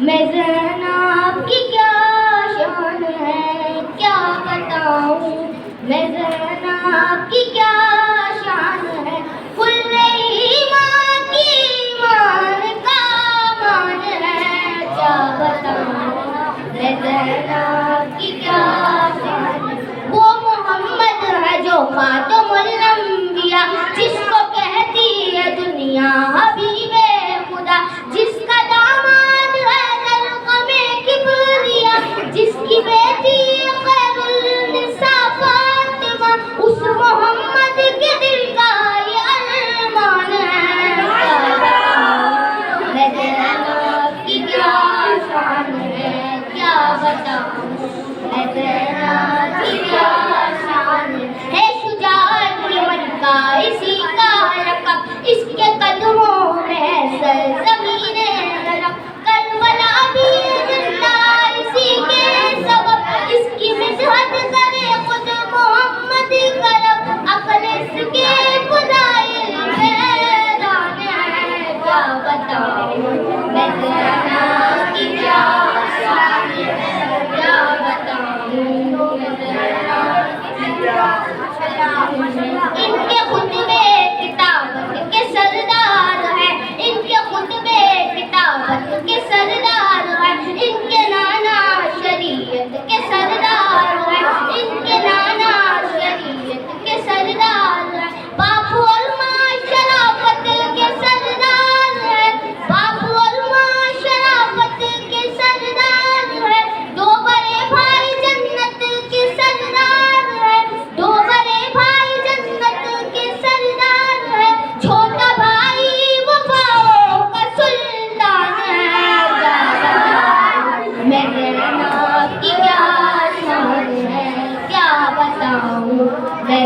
میں زینب کی کیا شان ہے کیا بتاؤں، میں زینب کی کیا شان ہے، کل ایمان کی ایمان کا مان ہے، کیا بتاؤں میں زینب کی کیا شان ہے۔ وہ محمد ہے جو خاتم الانبیاء، جس کو کہتی ہے دنیا حبیب خدا، جس کا داماد ہے دلغم کبریا، جس کی بیٹی خیر النساء فاطمہ، اس محمد کے دل کا یہ ارمان ہے، میں زینب کی کیا شان ہے کیا بتاؤں، میں زینب کی کیا شان ہے، شجاعت کی ملکہ اسی کا لقب، اس کے قدموں میں سرزمین رلق، کربلا بھی زندہ اسی کے سبب، اس کی مدحت کرے خود محمد کرب، عقل اس کے فضائل حیران ہے، کیا بتاؤں میں زینب کی کیا شان ہے، کیا بتاؤں میں زینب کی کیا شان ہے۔ ان کے خطبے کتابت کے سردار ہیں، ان کے خطبے کتابت کے سردار ہیں، ان کے نانا شریعت کے سردار ہیں، ان کے نانا شریعت کے سردار ہیں، باپ اور ماں شرافت کے سردار ہیں، باپ اور ماں شرافت کے سردار ہیں، دو بڑے بھائی جنت کے سردار ہیں، دو بڑے بھائی جنت کے سردار ہیں، چھوٹا بھائی وفاؤں کا سلطان ہے، میں زینب کی کیا شان ہے کیا بتاؤں، میں